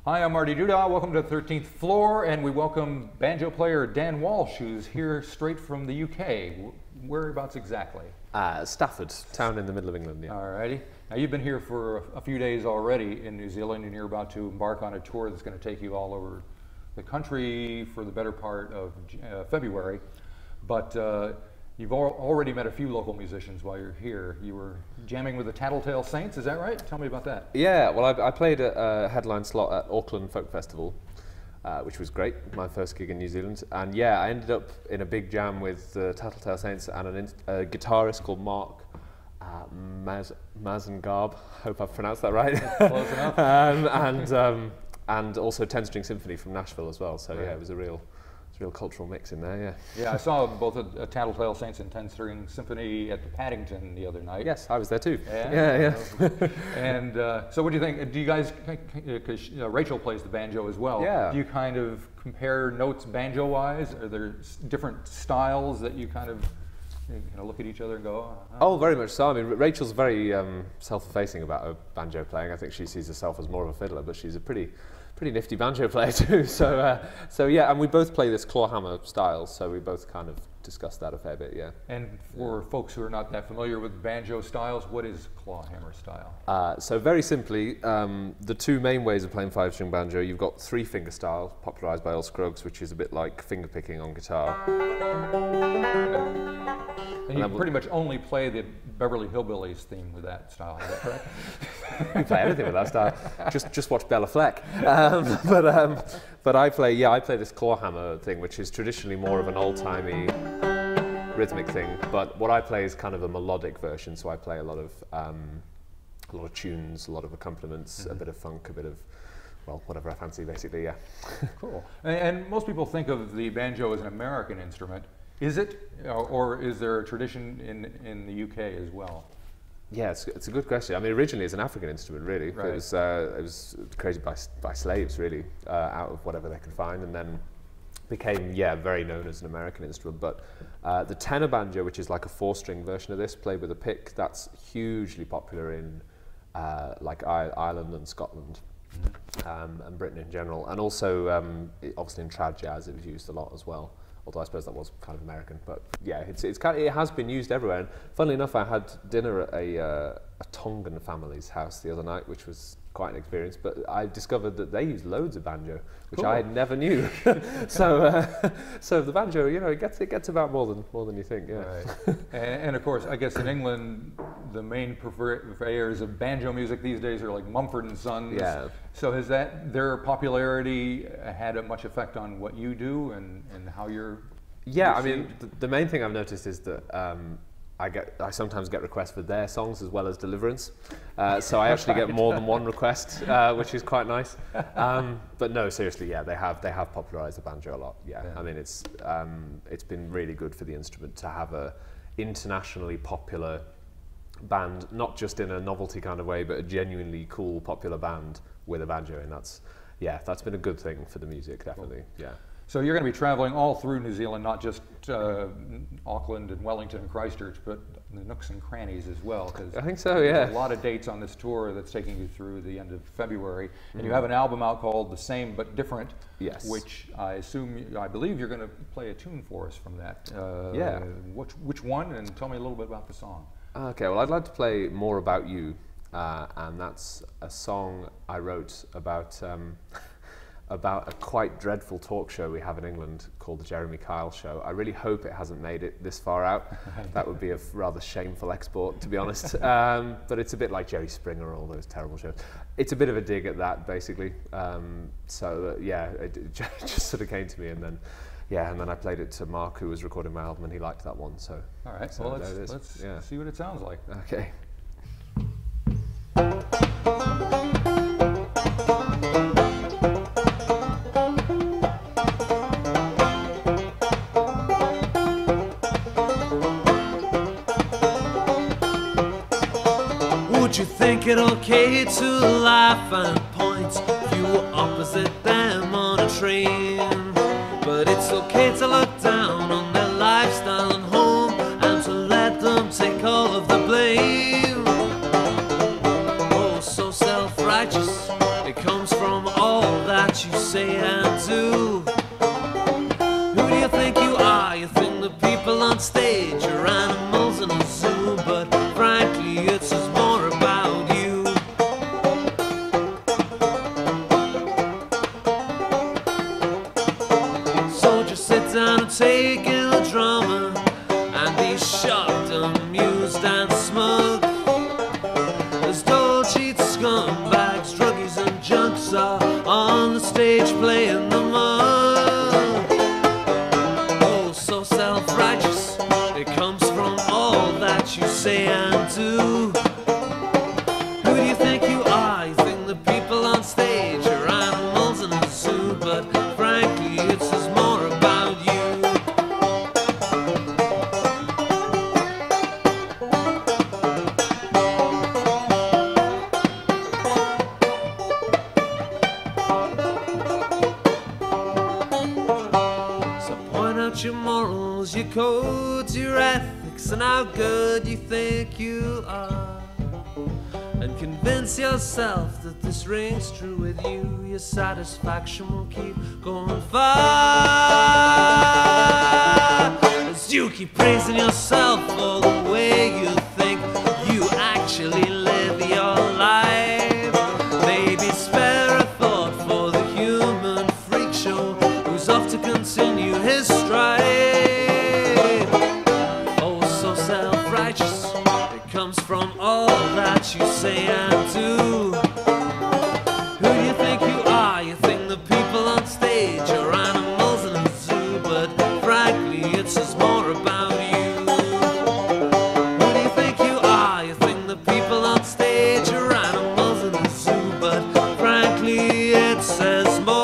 Hi, I'm Marty Duda. Welcome to the 13th floor, and we welcome banjo player Dan Walsh, who's here straight from the UK. Whereabouts exactly? Stafford, town in the middle of England. Yeah. Alrighty. Now you've been here for a few days already in New Zealand, and you're about to embark on a tour that's going to take you all over the country for the better part of February. But you've already met a few local musicians while you're here. You were jamming with the Tattletale Saints, is that right? Tell me about that. Yeah, well, I played a headline slot at Auckland Folk Festival, which was great, my first gig in New Zealand. And yeah, I ended up in a big jam with the Tattletale Saints and a guitarist called Mark Mazengab, hope I've pronounced that right. Close enough. And also 10-string symphony from Nashville as well. So right. Yeah, it was a real cultural mix in there, yeah. Yeah, I saw both a Tattletale Saints and 10-string symphony at the Paddington the other night. Yes, I was there too. Yeah. And so what do you think? Do you guys, because Rachel plays the banjo as well, yeah. Do you kind of compare notes banjo-wise? Are there different styles that you kind of look at each other and go, oh, very much so. I mean, Rachel's very self-effacing about her banjo playing. I think she sees herself as more of a fiddler, but she's a pretty nifty banjo player too. So yeah, and we both play this clawhammer style, so we both kind of discussed that a fair bit, yeah. And for folks who are not that familiar with banjo styles, what is clawhammer style? So very simply, the two main ways of playing 5-string banjo, you've got 3-finger style, popularised by Earl Scruggs, which is a bit like finger picking on guitar. And you pretty much only play the Beverly Hillbillies theme with that style, is that correct? You play anything with that style. Just watch Bella Fleck. But I play this clawhammer thing, which is traditionally more of an old-timey rhythmic thing. But what I play is kind of a melodic version, so I play a lot of tunes, a lot of accompaniments, a bit of funk, a bit of, well, whatever I fancy, basically. Yeah. Cool. And most people think of the banjo as an American instrument. Is it, or is there a tradition in the UK as well? Yeah, it's a good question. I mean, originally it's an African instrument, really. Right. It was created by slaves, really, out of whatever they could find, and then became, very known as an American instrument. But the tenor banjo, which is like a 4-string version of this, played with a pick, that's hugely popular in like Ireland and Scotland, and Britain in general, and also obviously in trad jazz it was used a lot as well. Although I suppose that was kind of American, but yeah, it has been used everywhere. And funnily enough, I had dinner at a Tongan family's house the other night, which was quite an experience. But I discovered that they use loads of banjo, which cool. I never knew. So the banjo, it gets about more than you think. Yeah. Right. And of course, I guess in England, the main purveyors of banjo music these days are like Mumford and Sons. Yeah. So has their popularity had a much effect on what you do and how you're? Yeah, received? I mean, the main thing I've noticed is that I sometimes get requests for their songs as well as Deliverance, so I actually get more than one request, which is quite nice. But no, seriously, yeah, they have popularised the banjo a lot. Yeah. I mean, it's been really good for the instrument to have a internationally popular band, not just in a novelty kind of way, but a genuinely cool, popular band with a banjo, and that's been a good thing for the music, definitely. Cool. Yeah. So you're going to be traveling all through New Zealand, not just Auckland and Wellington and Christchurch, but the nooks and crannies as well. Cause I think so, yeah. There's a lot of dates on this tour that's taking you through the end of February. And you have an album out called The Same But Different, yes. Which I believe you're going to play a tune for us from that. Yeah. Which one? And tell me a little bit about the song. Okay, well, I'd like to play More About You, and that's a song I wrote about a quite dreadful talk show we have in England called the Jeremy Kyle Show. I really hope it hasn't made it this far out. That would be a rather shameful export, to be honest. But it's a bit like Jerry Springer or all those terrible shows. It's a bit of a dig at that, basically. It just sort of came to me, and then I played it to Mark, who was recording my album, and he liked that one. So, all right, so let's see what it sounds like. Okay. Would you think it okay to laugh and point if you were opposite them on a train? But it's okay to look down on their lifestyle and home and to let them take all of the blame. Oh, so self-righteous, it comes from all that you say and do. Who do you think you are? You think the people on stage are animals in a zoo, but frankly it says more about you. So just sit down and take in the drama and be shocked, amused and smug as dull cheats, scumbags, druggies and junks are on the stage playing the mug. Oh, so self-righteous, it comes from all that you say and do. Who do you think you are? You think the people on stage are animals in a zoo, but frankly it says more about you. Your morals, your codes, your ethics, and how good you think you are, and convince yourself that this rings true with you. Your satisfaction will keep going far as you keep praising yourself for the way you think you actually live your life. Maybe spare a thought for the human freak show who's off to continue his stride. Oh, so self-righteous, it comes from all that you say and do. Who do you think you are? You think the people on stage are animals in a zoo, but frankly it says more about you. Who do you think you are? You think the people on stage are animals in a zoo, but frankly it says more